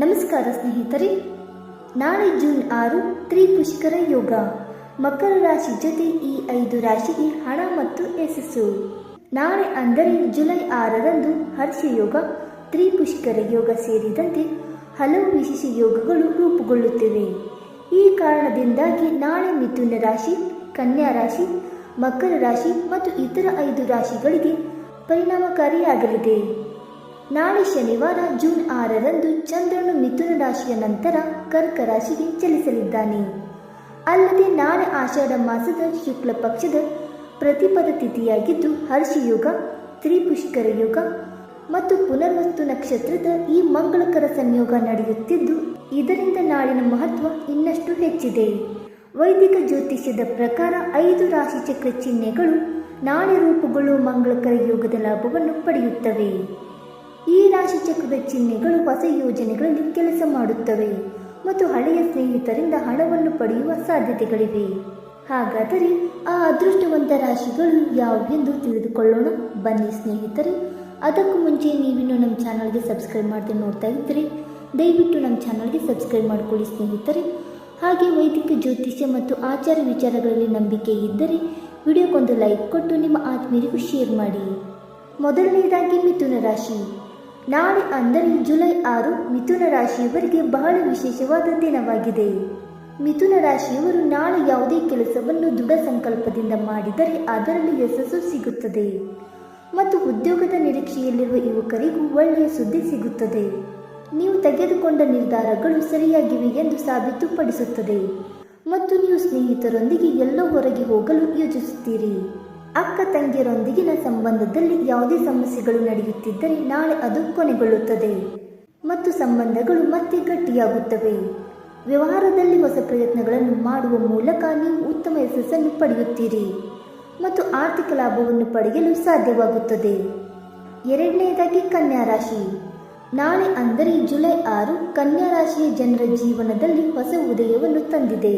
ನಮಸ್ಕಾರ ಸ್ನೇಹಿತರೆ, ನಾಳೆ ಜೂನ್ 6 ತ್ರಿಪುಷ್ಕರ ಯೋಗ. ಮಕರ ರಾಶಿ ಜೊತೆ ಈ 5 ರಾಶಿಗೆ ಹಣ ಮತ್ತು ಯಶಸ್ಸು. ನಾಳೆ ಅಂದರೆ ಜುಲೈ 6ರಂದು ಹರ್ಷ ಯೋಗ, ತ್ರಿಪುಷ್ಕರ ಯೋಗ ಸೇರಿದಂತೆ ಹಲವು ವಿಶೇಷ ಯೋಗಗಳು ರೂಪುಗೊಳ್ಳುತ್ತಿವೆ. ಈ ಕಾರಣದಿಂದಾಗಿ ನಾಳೆ ಮಿಥುನ ರಾಶಿ, ಕನ್ಯಾ ರಾಶಿ, ಮಕರ ರಾಶಿ ಮತ್ತು ಇತರ 5 ರಾಶಿಗಳಿಗೆ ಪರಿಣಾಮಕಾರಿಯಾಗಲಿದೆ. ನಾಳೆ ಶನಿವಾರ ಜೂನ್ 6ರಂದು ಚಂದ್ರನು ಮಿಥುನ ರಾಶಿಯ ನಂತರ ಕರ್ಕ ರಾಶಿಗೆ ಚಲಿಸಲಿದ್ದಾನೆ. ಅಲ್ಲದೆ ನಾಳೆ ಆಷಾಢ ಮಾಸದ ಶುಕ್ಲ ಪಕ್ಷದ ಪ್ರತಿಪದ ತಿಥಿಯಾಗಿದ್ದು ಹರ್ಷಯೋಗ, ತ್ರಿಪುಷ್ಕರ ಯೋಗ ಮತ್ತು ಪುನರ್ವಸು ನಕ್ಷತ್ರದ ಈ ಮಂಗಳಕರ ಸಂಯೋಗ ನಡೆಯುತ್ತಿದ್ದು, ಇದರಿಂದ ನಾಳಿನ ಮಹತ್ವ ಇನ್ನಷ್ಟು ಹೆಚ್ಚಿದೆ. ವೈದಿಕ ಜ್ಯೋತಿಷ್ಯದ ಪ್ರಕಾರ 5 ರಾಶಿ ಚಕ್ರ ಚಿಹ್ನೆಗಳು ನಾಳೆ ರೂಪುಗೊಳ್ಳುವ ಮಂಗಳಕರ ಯೋಗದ ಲಾಭವನ್ನು ಪಡೆಯುತ್ತವೆ. ಈ ರಾಶಿ ಚಕ್ರದ ಚಿಹ್ನೆಗಳು ಹೊಸ ಯೋಜನೆಗಳಲ್ಲಿ ಕೆಲಸ ಮಾಡುತ್ತವೆ ಮತ್ತು ಹಳೆಯ ಸ್ನೇಹಿತರಿಂದ ಹಣವನ್ನು ಪಡೆಯುವ ಸಾಧ್ಯತೆಗಳಿವೆ. ಹಾಗಾದರೆ ಆ ಅದೃಷ್ಟವಂತ ರಾಶಿಗಳು ಯಾವುವೆಂದು ತಿಳಿದುಕೊಳ್ಳೋಣ ಬನ್ನಿ ಸ್ನೇಹಿತರೆ. ಅದಕ್ಕೂ ಮುಂಚೆ ನೀವಿನ್ನೂ ನಮ್ಮ ಚಾನಲ್ಗೆ ಸಬ್ಸ್ಕ್ರೈಬ್ ಮಾಡದೆ ನೋಡ್ತಾ ಇದ್ದರೆ ದಯವಿಟ್ಟು ನಮ್ಮ ಚಾನಲ್ಗೆ ಸಬ್ಸ್ಕ್ರೈಬ್ ಮಾಡಿಕೊಳ್ಳಿ ಸ್ನೇಹಿತರೆ. ಹಾಗೆ ವೈದಿಕ ಜ್ಯೋತಿಷ್ಯ ಮತ್ತು ಆಚಾರ ವಿಚಾರಗಳಲ್ಲಿ ನಂಬಿಕೆ ಇದ್ದರೆ ವಿಡಿಯೋಗೊಂದು ಲೈಕ್ ಕೊಟ್ಟು ನಿಮ್ಮ ಆತ್ಮೀಯರಿಗೂ ಶೇರ್ ಮಾಡಿ. ಮೊದಲನೆಯದಾಗಿ ಮಿಥುನ ರಾಶಿ. ನಾಳೆ ಅಂದರೆ ಜುಲೈ 6 ಮಿಥುನ ರಾಶಿಯವರಿಗೆ ಬಹಳ ವಿಶೇಷವಾದ ದಿನವಾಗಿದೆ. ಮಿಥುನ ರಾಶಿಯವರು ನಾಳೆ ಯಾವುದೇ ಕೆಲಸವನ್ನು ದೃಢ ಸಂಕಲ್ಪದಿಂದ ಮಾಡಿದರೆ ಅದರಲ್ಲಿ ಯಶಸ್ಸು ಸಿಗುತ್ತದೆ ಮತ್ತು ಉದ್ಯೋಗದ ನಿರೀಕ್ಷೆಯಲ್ಲಿರುವ ಯುವಕರಿಗೂ ಒಳ್ಳೆಯ ಸುದ್ದಿ ಸಿಗುತ್ತದೆ. ನೀವು ತೆಗೆದುಕೊಂಡ ನಿರ್ಧಾರಗಳು ಸರಿಯಾಗಿವೆ ಎಂದು ಸಾಬೀತುಪಡಿಸುತ್ತದೆ ಮತ್ತು ನೀವು ಸ್ನೇಹಿತರೊಂದಿಗೆ ಎಲ್ಲೋ ಹೊರಗೆ ಹೋಗಲು ಯೋಚಿಸುತ್ತೀರಿ. ಅಕ್ಕ ತಂಗಿಯರೊಂದಿಗಿನ ಸಂಬಂಧದಲ್ಲಿ ಯಾವುದೇ ಸಮಸ್ಯೆಗಳು ನಡೆಯುತ್ತಿದ್ದರೆ ನಾಳೆ ಅದು ಕೊನೆಗೊಳ್ಳುತ್ತದೆ ಮತ್ತು ಸಂಬಂಧಗಳು ಮತ್ತೆ ಗಟ್ಟಿಯಾಗುತ್ತವೆ. ವ್ಯವಹಾರದಲ್ಲಿ ಹೊಸ ಪ್ರಯತ್ನಗಳನ್ನು ಮಾಡುವ ಮೂಲಕ ನೀವು ಉತ್ತಮ ಯಶಸ್ಸನ್ನು ಪಡೆಯುತ್ತೀರಿ ಮತ್ತು ಆರ್ಥಿಕ ಲಾಭವನ್ನು ಪಡೆಯಲು ಸಾಧ್ಯವಾಗುತ್ತದೆ. ಎರಡನೆಯದಾಗಿ ಕನ್ಯಾ ರಾಶಿ. ನಾಳೆ ಅಂದರೆ ಜುಲೈ 6 ಕನ್ಯಾ ರಾಶಿಯ ಜನರ ಜೀವನದಲ್ಲಿ ಹೊಸ ಉದಯವನ್ನು ತಂದಿದೆ.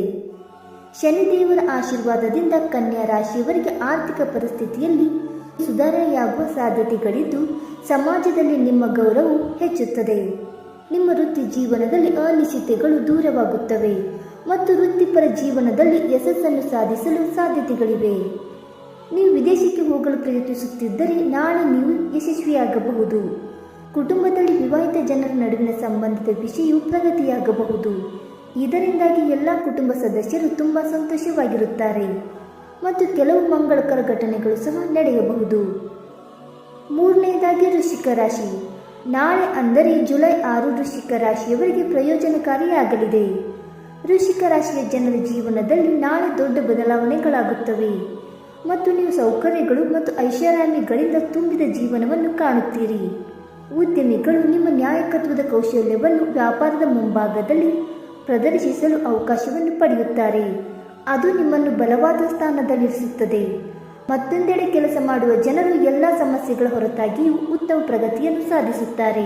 ಶನಿದೇವರ ಆಶೀರ್ವಾದದಿಂದ ಕನ್ಯಾ ರಾಶಿಯವರಿಗೆ ಆರ್ಥಿಕ ಪರಿಸ್ಥಿತಿಯಲ್ಲಿ ಸುಧಾರಣೆಯಾಗುವ ಸಾಧ್ಯತೆಗಳಿದ್ದು, ಸಮಾಜದಲ್ಲಿ ನಿಮ್ಮ ಗೌರವವು ಹೆಚ್ಚುತ್ತದೆ. ನಿಮ್ಮ ವೃತ್ತಿ ಜೀವನದಲ್ಲಿ ಅನಿಶ್ಚಿತತೆಗಳು ದೂರವಾಗುತ್ತವೆ ಮತ್ತು ವೃತ್ತಿಪರ ಜೀವನದಲ್ಲಿ ಯಶಸ್ಸನ್ನು ಸಾಧಿಸಲು ಸಾಧ್ಯತೆಗಳಿವೆ. ನೀವು ವಿದೇಶಕ್ಕೆ ಹೋಗಲು ಪ್ರಯತ್ನಿಸುತ್ತಿದ್ದರೆ ನಾಳೆ ನೀವು ಯಶಸ್ವಿಯಾಗಬಹುದು. ಕುಟುಂಬದಲ್ಲಿ ವಿವಾಹಿತ ಜನರ ನಡುವಿನ ಸಂಬಂಧದ ವಿಷಯವು ಪ್ರಗತಿಯಾಗಬಹುದು. ಇದರಿಂದಾಗಿ ಎಲ್ಲ ಕುಟುಂಬ ಸದಸ್ಯರು ತುಂಬ ಸಂತೋಷವಾಗಿರುತ್ತಾರೆ ಮತ್ತು ಕೆಲವು ಮಂಗಳಕರ ಘಟನೆಗಳು ಸಹ ನಡೆಯಬಹುದು. ಮೂರನೆಯದಾಗಿ ವೃಶ್ಚಿಕ ರಾಶಿ. ನಾಳೆ ಅಂದರೆ ಜುಲೈ 6 ವೃಶ್ಚಿಕ ರಾಶಿಯವರಿಗೆ ಪ್ರಯೋಜನಕಾರಿಯಾಗಲಿದೆ. ವೃಶ್ಚಿಕ ರಾಶಿಯ ಜನರ ಜೀವನದಲ್ಲಿ ನಾಳೆ ದೊಡ್ಡ ಬದಲಾವಣೆಗಳಾಗುತ್ತವೆ ಮತ್ತು ನೀವು ಸೌಕರ್ಯಗಳು ಮತ್ತು ಐಷಾರಾಮಿಗಳಿಂದ ತುಂಬಿದ ಜೀವನವನ್ನು ಕಾಣುತ್ತೀರಿ. ಉದ್ಯಮಿಗಳು ನಿಮ್ಮ ನ್ಯಾಯಕತ್ವದ ಕೌಶಲ್ಯವನ್ನು ವ್ಯಾಪಾರದ ಮುಂಭಾಗದಲ್ಲಿ ಪ್ರದರ್ಶಿಸಲು ಅವಕಾಶವನ್ನು ಪಡೆಯುತ್ತಾರೆ. ಅದು ನಿಮ್ಮನ್ನು ಬಲವಾದ ಸ್ಥಾನದಲ್ಲಿರಿಸುತ್ತದೆ. ಮತ್ತೊಂದೆಡೆ ಕೆಲಸ ಮಾಡುವ ಜನರು ಎಲ್ಲ ಸಮಸ್ಯೆಗಳ ಹೊರತಾಗಿಯೂ ಉತ್ತಮ ಪ್ರಗತಿಯನ್ನು ಸಾಧಿಸುತ್ತಾರೆ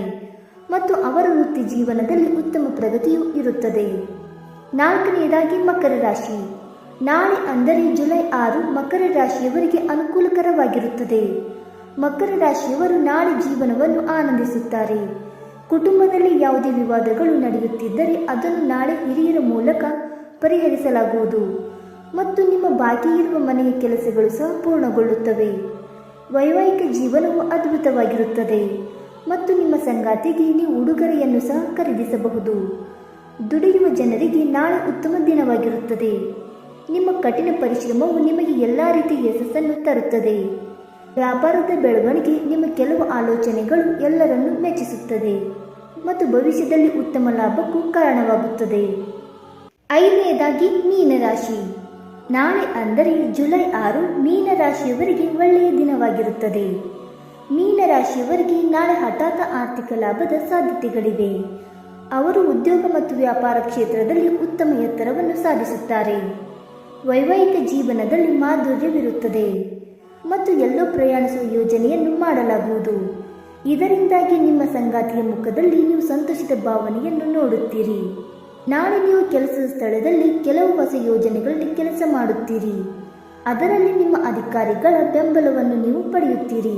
ಮತ್ತು ಅವರ ವೃತ್ತಿ ಜೀವನದಲ್ಲಿ ಉತ್ತಮ ಪ್ರಗತಿಯೂ ಇರುತ್ತದೆ. ನಾಲ್ಕನೆಯದಾಗಿ ಮಕರ ರಾಶಿ. ನಾಳೆ ಅಂದರೆ ಜುಲೈ 6 ಮಕರ ರಾಶಿಯವರಿಗೆ ಅನುಕೂಲಕರವಾಗಿರುತ್ತದೆ. ಮಕರ ರಾಶಿಯವರು ನಾಳೆ ಜೀವನವನ್ನು ಆನಂದಿಸುತ್ತಾರೆ. ಕುಟುಂಬದಲ್ಲಿ ಯಾವುದೇ ವಿವಾದಗಳು ನಡೆಯುತ್ತಿದ್ದರೆ ಅದನ್ನು ನಾಳೆ ಹಿರಿಯರ ಮೂಲಕ ಪರಿಹರಿಸಲಾಗುವುದು ಮತ್ತು ನಿಮ್ಮ ಬಾಕಿ ಇರುವ ಮನೆಯ ಕೆಲಸಗಳು ಸಹ ಪೂರ್ಣಗೊಳ್ಳುತ್ತವೆ. ವೈವಾಹಿಕ ಜೀವನವು ಅದ್ಭುತವಾಗಿರುತ್ತದೆ ಮತ್ತು ನಿಮ್ಮ ಸಂಗಾತಿಗೆ ನೀವು ಉಡುಗೊರೆಯನ್ನು ಸಹ ಖರೀದಿಸಬಹುದು. ದುಡಿಯುವ ಜನರಿಗೆ ನಾಳೆ ಉತ್ತಮ ದಿನವಾಗಿರುತ್ತದೆ. ನಿಮ್ಮ ಕಠಿಣ ಪರಿಶ್ರಮವು ನಿಮಗೆ ಎಲ್ಲ ರೀತಿಯ ಯಶಸ್ಸನ್ನು ತರುತ್ತದೆ. ವ್ಯಾಪಾರದ ಬೆಳವಣಿಗೆ ನಿಮ್ಮ ಕೆಲವು ಆಲೋಚನೆಗಳು ಎಲ್ಲರನ್ನೂ ಮೆಚ್ಚಿಸುತ್ತದೆ ಮತ್ತು ಭವಿಷ್ಯದಲ್ಲಿ ಉತ್ತಮ ಲಾಭಕ್ಕೂ ಕಾರಣವಾಗುತ್ತದೆ. ಐದನೆಯದಾಗಿ ಮೀನರಾಶಿ. ನಾಳೆ ಅಂದರೆ ಜುಲೈ 6 ಮೀನರಾಶಿಯವರಿಗೆ ಒಳ್ಳೆಯ ದಿನವಾಗಿರುತ್ತದೆ. ಮೀನರಾಶಿಯವರಿಗೆ ನಾಳೆ ಹಠಾತ್ ಆರ್ಥಿಕ ಲಾಭದ ಸಾಧ್ಯತೆಗಳಿವೆ. ಅವರು ಉದ್ಯೋಗ ಮತ್ತು ವ್ಯಾಪಾರ ಕ್ಷೇತ್ರದಲ್ಲಿ ಉತ್ತಮ ಎತ್ತರವನ್ನು ಸಾಧಿಸುತ್ತಾರೆ. ವೈವಾಹಿಕ ಜೀವನದಲ್ಲಿ ಮಾಧುರ್ಯವಿರುತ್ತದೆ ಮತ್ತು ಎಲ್ಲೋ ಪ್ರಯಾಣಿಸುವ ಯೋಜನೆಯನ್ನು ಮಾಡಲಾಗುವುದು. ಇದರಿಂದಾಗಿ ನಿಮ್ಮ ಸಂಗಾತಿಯ ಮುಖದಲ್ಲಿ ನೀವು ಸಂತೋಷದ ಭಾವನೆಯನ್ನು ನೋಡುತ್ತೀರಿ. ನಾಳೆ ನೀವು ಕೆಲಸದ ಸ್ಥಳದಲ್ಲಿ ಕೆಲವು ಹೊಸ ಯೋಜನೆಗಳಲ್ಲಿ ಕೆಲಸ ಮಾಡುತ್ತೀರಿ. ಅದರಲ್ಲಿ ನಿಮ್ಮ ಅಧಿಕಾರಿಗಳ ಬೆಂಬಲವನ್ನು ನೀವು ಪಡೆಯುತ್ತೀರಿ.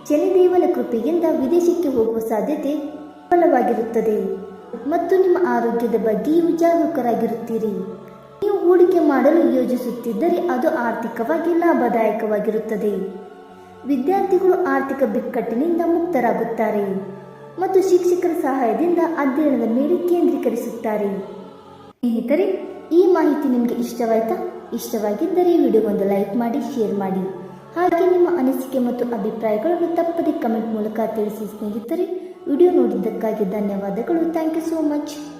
ಶನಿದೇವನ ಕೃಪೆಯಿಂದ ವಿದೇಶಕ್ಕೆ ಹೋಗುವ ಸಾಧ್ಯತೆ ಬಲವಾಗಿರುತ್ತದೆ ಮತ್ತು ನಿಮ್ಮ ಆರೋಗ್ಯದ ಬಗ್ಗೆಯೂ ಜಾಗರೂಕರಾಗಿರುತ್ತೀರಿ. ನೀವು ಹೂಡಿಕೆ ಮಾಡಲು ಯೋಜಿಸುತ್ತಿದ್ದರೆ ಅದು ಆರ್ಥಿಕವಾಗಿ ಲಾಭದಾಯಕವಾಗಿರುತ್ತದೆ. ವಿದ್ಯಾರ್ಥಿಗಳು ಆರ್ಥಿಕ ಬಿಕ್ಕಟ್ಟಿನಿಂದ ಮುಕ್ತರಾಗುತ್ತಾರೆ ಮತ್ತು ಶಿಕ್ಷಕರ ಸಹಾಯದಿಂದ ಅಧ್ಯಯನದ ಮೇಲೆ ಕೇಂದ್ರೀಕರಿಸುತ್ತಾರೆ. ಸ್ನೇಹಿತರೆ, ಈ ಮಾಹಿತಿ ನಿಮಗೆ ಇಷ್ಟವಾಯ್ತಾ? ಇಷ್ಟವಾಗಿದ್ದರೆ ವಿಡಿಯೋಗೊಂದು ಲೈಕ್ ಮಾಡಿ, ಶೇರ್ ಮಾಡಿ. ಹಾಗೆ ನಿಮ್ಮ ಅನಿಸಿಕೆ ಮತ್ತು ಅಭಿಪ್ರಾಯಗಳನ್ನು ತಪ್ಪದೆ ಕಮೆಂಟ್ ಮೂಲಕ ತಿಳಿಸಿ. ಸ್ನೇಹಿತರೆ, ವಿಡಿಯೋ ನೋಡಿದ್ದಕ್ಕಾಗಿ ಧನ್ಯವಾದಗಳು. Thank you so much.